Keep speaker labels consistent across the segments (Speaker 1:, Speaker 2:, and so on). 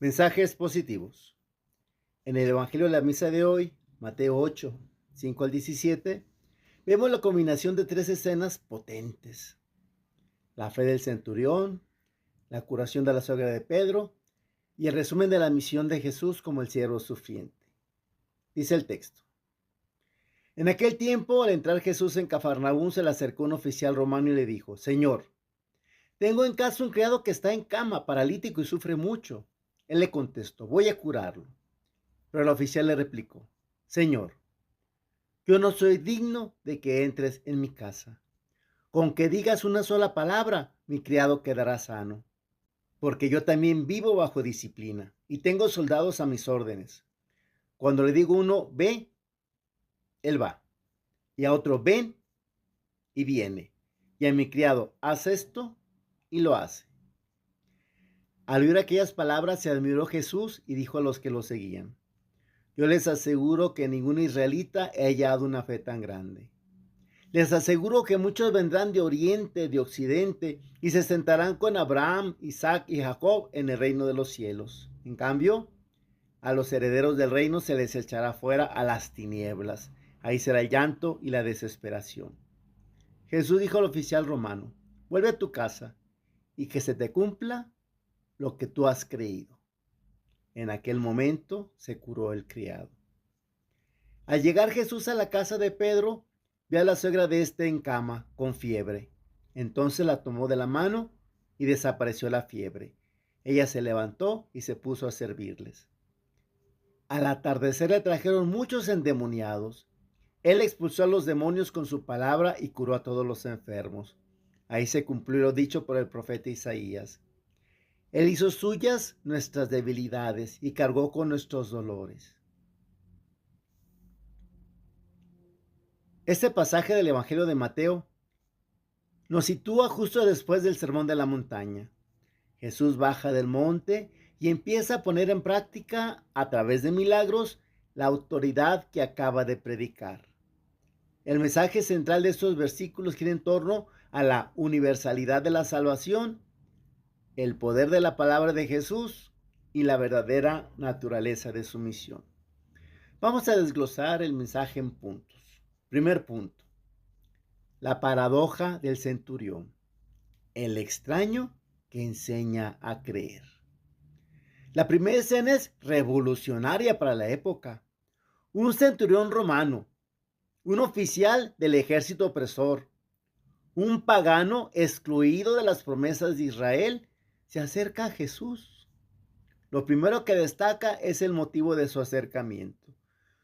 Speaker 1: Mensajes positivos. En el Evangelio de la misa de hoy, Mateo 8, 5 al 17, vemos la combinación de tres escenas potentes. La fe del centurión, la curación de la suegra de Pedro y el resumen de la misión de Jesús como el siervo sufriente. Dice el texto. En aquel tiempo, al entrar Jesús en Cafarnaúm, se le acercó un oficial romano y le dijo: Señor, tengo en casa un criado que está en cama, paralítico y sufre mucho. Él le contestó: voy a curarlo. Pero el oficial le replicó: Señor, yo no soy digno de que entres en mi casa. Con que digas una sola palabra, mi criado quedará sano. Porque yo también vivo bajo disciplina y tengo soldados a mis órdenes. Cuando le digo a uno, ve, él va. Y a otro, ven, y viene. Y a mi criado, haz esto, y lo hace. Al oír aquellas palabras, se admiró Jesús y dijo a los que lo seguían: Yo les aseguro que ningún israelita ha hallado una fe tan grande. Les aseguro que muchos vendrán de oriente, de occidente, y se sentarán con Abraham, Isaac y Jacob en el reino de los cielos. En cambio, a los herederos del reino se les echará fuera a las tinieblas. Ahí será el llanto y la desesperación. Jesús dijo al oficial romano: vuelve a tu casa y que se te cumpla lo que tú has creído. En aquel momento se curó el criado. Al llegar Jesús a la casa de Pedro, ve a la suegra de este en cama, con fiebre. Entonces la tomó de la mano y desapareció la fiebre. Ella se levantó y se puso a servirles. Al atardecer le trajeron muchos endemoniados. Él expulsó a los demonios con su palabra y curó a todos los enfermos. Ahí se cumplió lo dicho por el profeta Isaías. Él hizo suyas nuestras debilidades y cargó con nuestros dolores. Este pasaje del Evangelio de Mateo nos sitúa justo después del Sermón de la Montaña. Jesús baja del monte y empieza a poner en práctica, a través de milagros, la autoridad que acaba de predicar. El mensaje central de estos versículos gira en torno a la universalidad de la salvación, el poder de la palabra de Jesús y la verdadera naturaleza de su misión. Vamos a desglosar el mensaje en puntos. Primer punto: la paradoja del centurión, el extraño que enseña a creer. La primera escena es revolucionaria para la época. Un centurión romano, un oficial del ejército opresor, un pagano excluido de las promesas de Israel, se acerca a Jesús. Lo primero que destaca es el motivo de su acercamiento.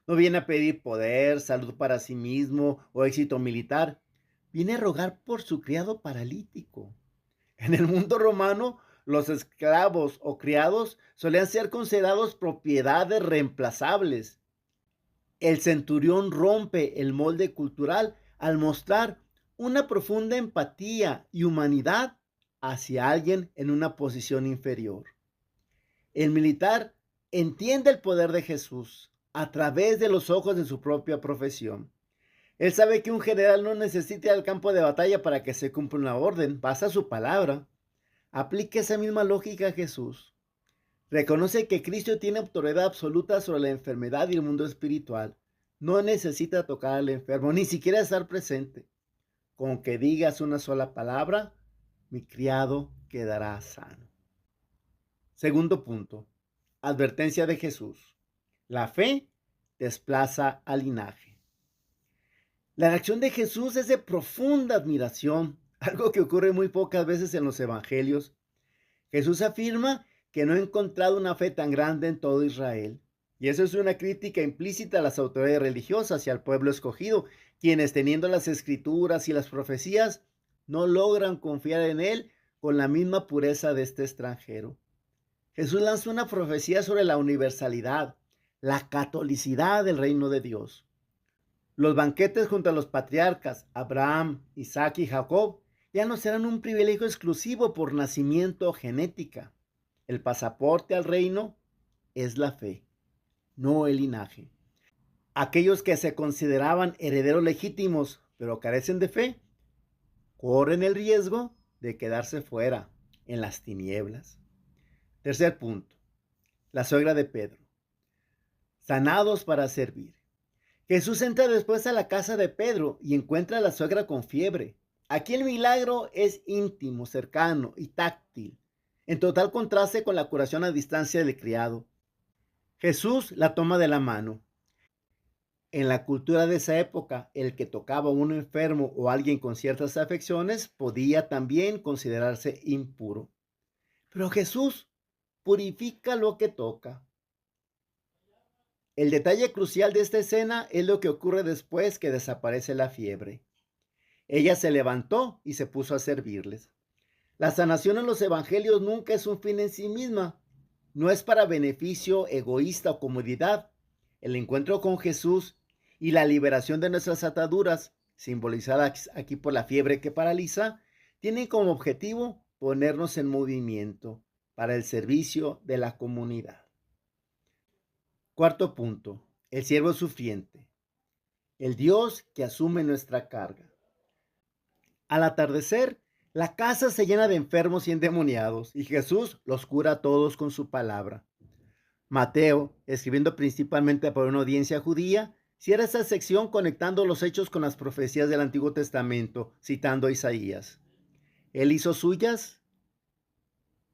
Speaker 1: No viene a pedir poder, salud para sí mismo o éxito militar. Viene a rogar por su criado paralítico. En el mundo romano, los esclavos o criados solían ser considerados propiedades reemplazables. El centurión rompe el molde cultural al mostrar una profunda empatía y humanidad hacia alguien en una posición inferior. El militar entiende el poder de Jesús a través de los ojos de su propia profesión. Él sabe que un general no necesita ir al campo de batalla para que se cumpla una orden, basta su palabra. Aplica esa misma lógica a Jesús. Reconoce que Cristo tiene autoridad absoluta sobre la enfermedad y el mundo espiritual. No necesita tocar al enfermo, ni siquiera estar presente. Con que digas una sola palabra, mi criado quedará sano. Segundo punto: advertencia de Jesús. La fe desplaza al linaje. La reacción de Jesús es de profunda admiración, algo que ocurre muy pocas veces en los evangelios. Jesús afirma que no ha encontrado una fe tan grande en todo Israel. Y eso es una crítica implícita a las autoridades religiosas y al pueblo escogido, quienes, teniendo las escrituras y las profecías, no logran confiar en él con la misma pureza de este extranjero. Jesús lanza una profecía sobre la universalidad, la catolicidad del reino de Dios. Los banquetes junto a los patriarcas Abraham, Isaac y Jacob ya no serán un privilegio exclusivo por nacimiento o genética. El pasaporte al reino es la fe, no el linaje. Aquellos que se consideraban herederos legítimos pero carecen de fe, corren el riesgo de quedarse fuera, en las tinieblas. Tercer punto: la suegra de Pedro. Sanados para servir. Jesús entra después a la casa de Pedro y encuentra a la suegra con fiebre. Aquí el milagro es íntimo, cercano y táctil, en total contraste con la curación a distancia del criado. Jesús la toma de la mano. En la cultura de esa época, el que tocaba a un enfermo o alguien con ciertas afecciones podía también considerarse impuro. Pero Jesús purifica lo que toca. El detalle crucial de esta escena es lo que ocurre después que desaparece la fiebre. Ella se levantó y se puso a servirles. La sanación en los evangelios nunca es un fin en sí misma. No es para beneficio egoísta o comodidad. El encuentro con Jesús y la liberación de nuestras ataduras, simbolizadas aquí por la fiebre que paraliza, tienen como objetivo ponernos en movimiento para el servicio de la comunidad. Cuarto punto, el siervo sufriente, el Dios que asume nuestra carga. Al atardecer, la casa se llena de enfermos y endemoniados, y Jesús los cura a todos con su palabra. Mateo, escribiendo principalmente para una audiencia judía, cierra esta sección conectando los hechos con las profecías del Antiguo Testamento, citando a Isaías. Él hizo suyas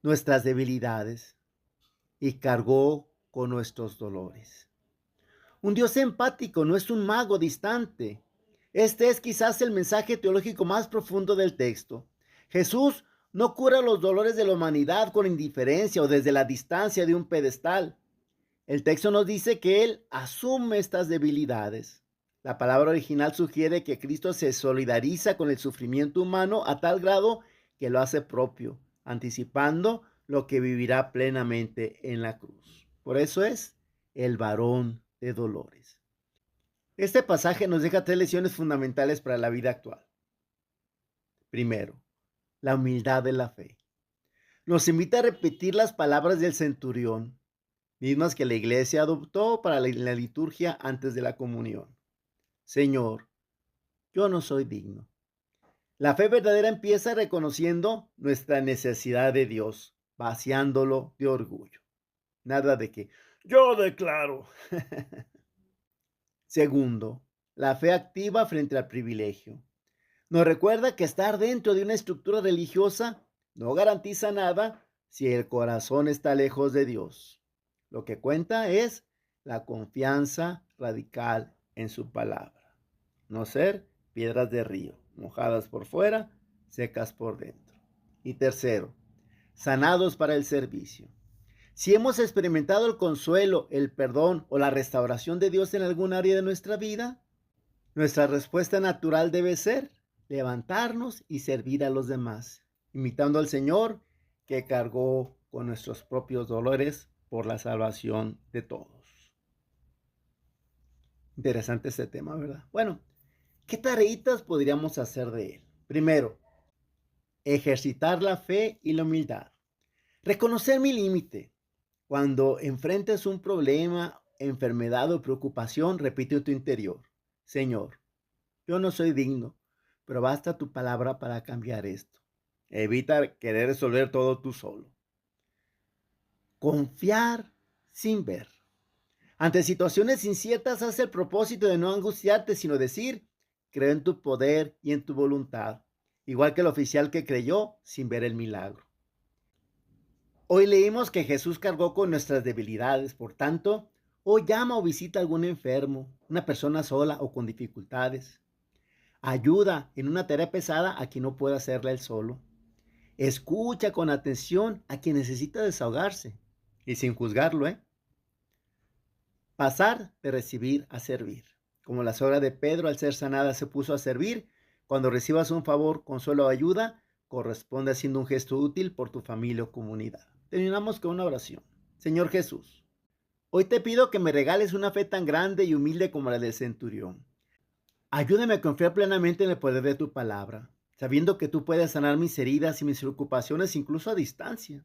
Speaker 1: nuestras debilidades y cargó con nuestros dolores. Un Dios empático no es un mago distante. Este es quizás el mensaje teológico más profundo del texto. Jesús no cura los dolores de la humanidad con indiferencia o desde la distancia de un pedestal. El texto nos dice que Él asume estas debilidades. La palabra original sugiere que Cristo se solidariza con el sufrimiento humano a tal grado que lo hace propio, anticipando lo que vivirá plenamente en la cruz. Por eso es el varón de dolores. Este pasaje nos deja 3 lecciones fundamentales para la vida actual. Primero, la humildad de la fe. Nos invita a repetir las palabras del centurión, mismas que la iglesia adoptó para la liturgia antes de la comunión. Señor, yo no soy digno. La fe verdadera empieza reconociendo nuestra necesidad de Dios, vaciándolo de orgullo. Nada de que yo declaro. Segundo, la fe activa frente al privilegio. Nos recuerda que estar dentro de una estructura religiosa no garantiza nada si el corazón está lejos de Dios. Lo que cuenta es la confianza radical en su palabra. No ser piedras de río, mojadas por fuera, secas por dentro. Y tercero, sanados para el servicio. Si hemos experimentado el consuelo, el perdón o la restauración de Dios en algún área de nuestra vida, nuestra respuesta natural debe ser levantarnos y servir a los demás, imitando al Señor que cargó con nuestros propios dolores por la salvación de todos. Interesante este tema, ¿verdad? Bueno, ¿qué tareitas podríamos hacer de él? Primero, ejercitar la fe y la humildad. Reconocer mi límite. Cuando enfrentes un problema, enfermedad o preocupación, repite en tu interior: Señor, yo no soy digno, pero basta tu palabra para cambiar esto. Evita querer resolver todo tú solo. Confiar sin ver. Ante situaciones inciertas, haz el propósito de no angustiarte, sino decir: creo en tu poder y en tu voluntad, igual que el oficial que creyó sin ver el milagro. Hoy leímos que Jesús cargó con nuestras debilidades, por tanto, hoy llama o visita a algún enfermo, una persona sola o con dificultades. Ayuda en una tarea pesada a quien no puede hacerla él solo. Escucha con atención a quien necesita desahogarse y sin juzgarlo, Pasar de recibir a servir. Como la suegra de Pedro, al ser sanada, se puso a servir. Cuando recibas un favor, consuelo o ayuda, corresponde haciendo un gesto útil por tu familia o comunidad. Terminamos con una oración. Señor Jesús, hoy te pido que me regales una fe tan grande y humilde como la del centurión. Ayúdame a confiar plenamente en el poder de tu palabra, sabiendo que tú puedes sanar mis heridas y mis preocupaciones incluso a distancia.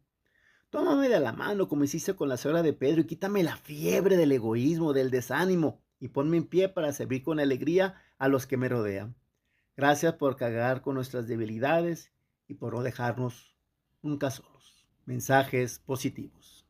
Speaker 1: Tómame de la mano como hiciste con la suegra de Pedro y quítame la fiebre del egoísmo, del desánimo y ponme en pie para servir con alegría a los que me rodean. Gracias por cargar con nuestras debilidades y por no dejarnos nunca solos. Mensajes positivos.